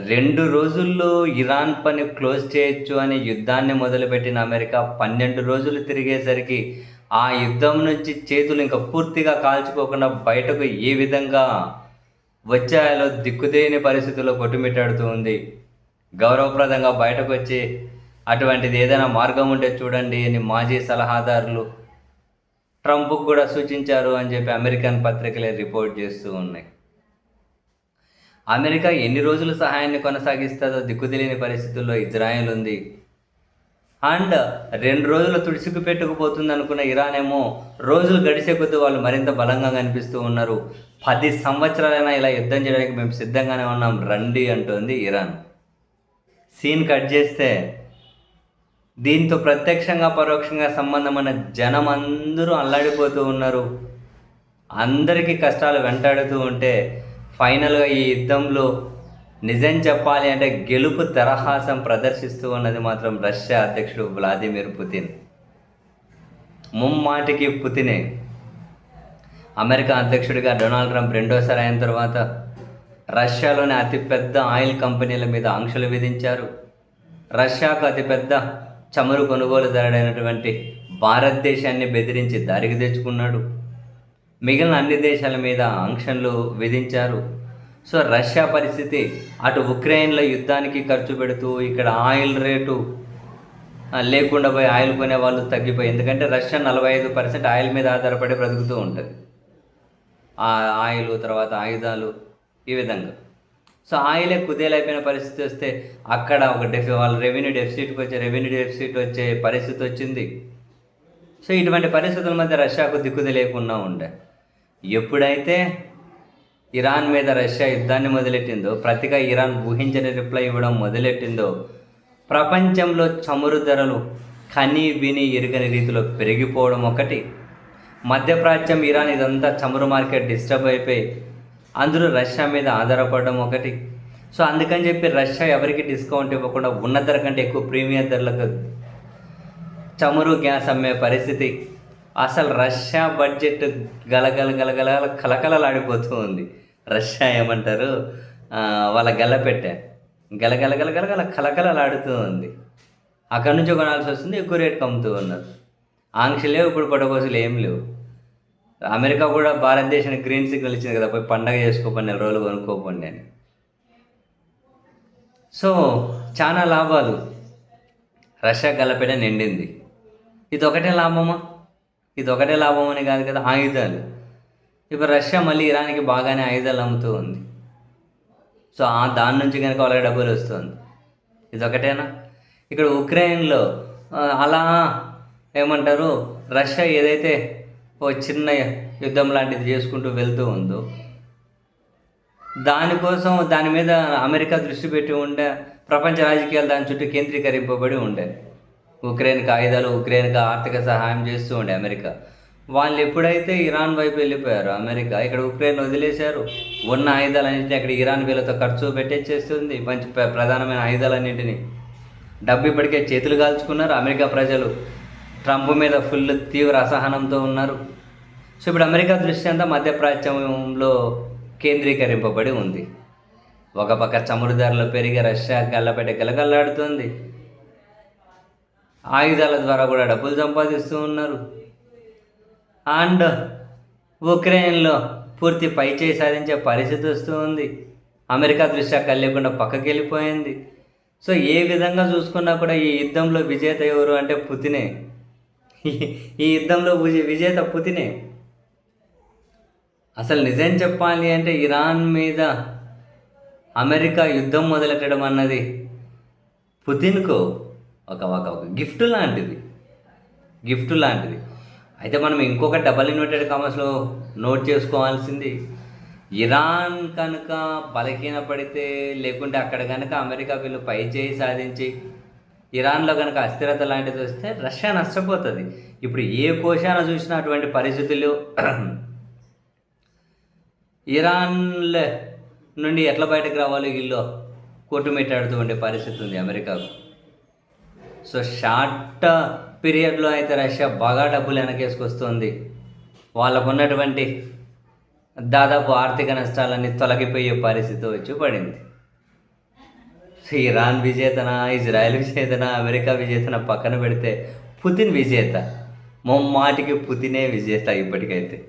2 రోజుల్లో ఇరాన్ పని క్లోజ్ చేయొచ్చు అని యుద్ధాన్ని మొదలుపెట్టిన అమెరికా 12 రోజులు తిరిగేసరికి ఆ యుద్ధం నుంచి చేతులు ఇంక పూర్తిగా కాల్చుకోకుండా బయటకు ఏ విధంగా వచ్చాయో దిక్కుతేని పరిస్థితుల్లో కొట్టుమిట్టాడుతూ ఉంది. గౌరవప్రదంగా బయటకొచ్చి అటువంటిది ఏదైనా మార్గం ఉంటే చూడండి అని మాజీ సలహాదారులు ట్రంప్‌కు కూడా సూచించారు అని చెప్పి అమెరికన్ పత్రికలే రిపోర్ట్ చేస్తూ ఉన్నాయి. అమెరికా ఎన్ని రోజులు సహాయాన్ని కొనసాగిస్తుందో దిక్కుతెలియని పరిస్థితుల్లో ఇజ్రాయెల్ ఉంది. అండ్ 2 రోజులు తుడిసికి పెట్టుకుపోతుంది అనుకున్న ఇరాన్ ఏమో రోజులు గడిచే కొద్దీ వాళ్ళు మరింత బలంగా కనిపిస్తూ ఉన్నారు. 10 సంవత్సరాలైనా ఇలా యుద్ధం చేయడానికి మేము సిద్ధంగానే ఉన్నాం రండి అంటోంది ఇరాన్. సీన్ కట్ చేస్తే దీంతో ప్రత్యక్షంగా పరోక్షంగా సంబంధం ఉన్న జనం అందరూ అల్లాడిపోతూ ఉన్నారు. అందరికీ కష్టాలు వెంటాడుతూ ఉంటే ఫైనల్గా ఈ యుద్ధంలో నిజం చెప్పాలి అంటే గెలుపు తరహాసం ప్రదర్శిస్తూ ఉన్నది మాత్రం రష్యా అధ్యక్షుడు వ్లాదిమిర్ పుతిన్. ముమ్మాటికి పుతినే. అమెరికా అధ్యక్షుడిగా డొనాల్డ్ ట్రంప్ రెండోసారి అయిన తర్వాత రష్యాలోని అతిపెద్ద ఆయిల్ కంపెనీల మీద ఆంక్షలు విధించారు. రష్యాకు అతిపెద్ద చమురు కొనుగోలుదారుడైనటువంటి భారతదేశాన్ని బెదిరించి దారికి తెచ్చుకున్నాడు. మిగిలిన అన్ని దేశాల మీద ఆంక్షలు విధించారు. సో రష్యా పరిస్థితి అటు ఉక్రెయిన్లో యుద్ధానికి ఖర్చు పెడుతూ ఇక్కడ ఆయిల్ రేటు లేకుండా పోయి ఆయిల్ కొనే వాళ్ళు తగ్గిపోయి, ఎందుకంటే రష్యా 45% ఆయిల్ మీద ఆధారపడి బ్రతుకుతూ ఉంటుంది. ఆ ఆయిల్ తర్వాత ఆయుధాలు ఈ విధంగా. సో ఆయిలే కుదేలైపోయిన పరిస్థితి వస్తే అక్కడ ఒక వాళ్ళ రెవెన్యూ డెఫిసిట్ వచ్చే పరిస్థితి వచ్చింది. సో ఇటువంటి పరిస్థితుల మధ్య రష్యాకు దిక్కుది లేకుండా ఉండే. ఎప్పుడైతే ఇరాన్ మీద రష్యా యుద్ధాన్ని మొదలెట్టిందో, ప్రతిగా ఇరాన్ ఊహించని రిప్లై ఇవ్వడం మొదలెట్టిందో, ప్రపంచంలో చమురు ధరలు కని విని ఎరుగని రీతిలో పెరిగిపోవడం ఒకటి, మధ్యప్రాచ్యం ఇరాన్ ఇదంతా చమురు మార్కెట్ డిస్టర్బ్ అయిపోయి అందరూ రష్యా మీద ఆధారపడడం ఒకటి. సో అందుకని చెప్పి రష్యా ఎవరికి డిస్కౌంట్ ఇవ్వకుండా ఉన్న ధర కంటే ఎక్కువ ప్రీమియం ధరలకు చమురు గ్యాస్ అమ్మే పరిస్థితి. అసలు రష్యా బడ్జెట్ గలగల కలకలలాడిపోతూ ఉంది. రష్యా ఏమంటారు, వాళ్ళ గల్లపెట్టె గలగల కలకలలాడుతూ ఉంది. అక్కడి నుంచి కొనాల్సి వస్తుంది, ఎక్కువ రేటుకి అమ్ముతూ ఉన్నారు. ఆంక్షలు లేవు, ఇప్పుడు పడకోసలు ఏం లేవు. అమెరికా కూడా భారతదేశానికి గ్రీన్ సిగ్నల్ ఇచ్చింది కదా, పోయి పండగ చేసుకోపండి, 4 రోజులు కొనుక్కోపండి అని. సో చాలా లాభాలు. రష్యా గల్లపెట్టె నిండింది. ఇదొకటే లాభమా? ఇదొకటే లాభం అని కాదు కదా, ఆయుధాలు. ఇప్పుడు రష్యా మళ్ళీ ఇరాన్కి బాగానే ఆయుధాలు అమ్ముతూ ఉంది. సో దాని నుంచి కనుక వాళ్ళకి డబ్బులు వస్తుంది. ఇదొకటేనా? ఇక్కడ ఉక్రెయిన్లో అలా ఏమంటారు, రష్యా ఏదైతే ఓ చిన్న యుద్ధం లాంటిది చేసుకుంటూ వెళ్తూ ఉందో, దానికోసం దాని మీద అమెరికా దృష్టి పెట్టి ఉండే, ప్రపంచ రాజకీయాలు దాని చుట్టూ కేంద్రీకరింపబడి ఉండే. ఉక్రెయిన్కి ఆయుధాలు, ఉక్రెయిన్కి ఆర్థిక సహాయం చేస్తూ ఉండే అమెరికా. వాళ్ళు ఎప్పుడైతే ఇరాన్ వైపు వెళ్ళిపోయారో అమెరికా, ఇక్కడ ఉక్రెయిన్ వదిలేశారు. ఉన్న ఆయుధాలన్నింటినీ అక్కడ ఇరాన్ వీళ్ళతో ఖర్చు పెట్టేసేస్తుంది. మంచి ప్రధానమైన ఆయుధాలన్నింటినీ. డబ్బు ఇప్పటికే చేతులు కాల్చుకున్నారు. అమెరికా ప్రజలు ట్రంప్ మీద ఫుల్ తీవ్ర అసహనంతో ఉన్నారు. సో ఇప్పుడు అమెరికా దృష్టి అంతా మధ్యప్రాచ్యంలో కేంద్రీకరింపబడి ఉంది. ఒక పక్క చమురు ధరలు పెరిగి రష్యా గల్లపెట్టె గలగల్లాడుతుంది. ఆయుధాల ద్వారా కూడా డబ్బులు సంపాదిస్తూ ఉన్నారు. అండ్ ఉక్రెయిన్లో పూర్తి పైచేయి సాధించే పరిస్థితి వస్తూ ఉంది. అమెరికా దృష్ట్యా లేకుండా పక్కకి వెళ్ళిపోయింది. సో ఏ విధంగా చూసుకున్నా కూడా ఈ యుద్ధంలో విజేత ఎవరు అంటే పుతినే. ఈ యుద్ధంలో విజేత పుతినే. అసలు నిజం చెప్పాలి అంటే ఇరాన్ మీద అమెరికా యుద్ధం మొదలెట్టడం అన్నది పుతిన్కు ఒక గిఫ్ట్ లాంటిది. అయితే మనం ఇంకొక డబల్ ఇన్వర్టెడ్ కామర్స్లో నోట్ చేసుకోవాల్సింది, ఇరాన్ కనుక బలహీనపడితే, లేకుంటే అక్కడ కనుక అమెరికా వీళ్ళు పై చేయి సాధించి ఇరాన్లో కనుక అస్థిరత లాంటిది వస్తే రష్యా నష్టపోతుంది. ఇప్పుడు ఏ కోశాన చూసినా అటువంటి పరిస్థితులు ఇరాన్ నుండి ఎట్లా బయటకు రావాలో వీళ్ళు కొట్టుమిట్టాడుతూ ఉండే పరిస్థితి ఉంది అమెరికాకు. సో షార్ట్ పీరియడ్లో అయితే రష్యా బాగా డబ్బులు వెనకేసుకొస్తుంది. వాళ్ళకు ఉన్నటువంటి దాదాపు ఆర్థిక నష్టాలన్నీ తొలగిపోయే పరిస్థితి వచ్చి పడింది. సో ఇరాన్ విజేతనా, ఇజ్రాయెల్ విజేతనా, అమెరికా విజేతనా పక్కన పెడితే పుతిన్ విజేత. ముమ్మాటికి పుతినే విజేత ఇప్పటికైతే.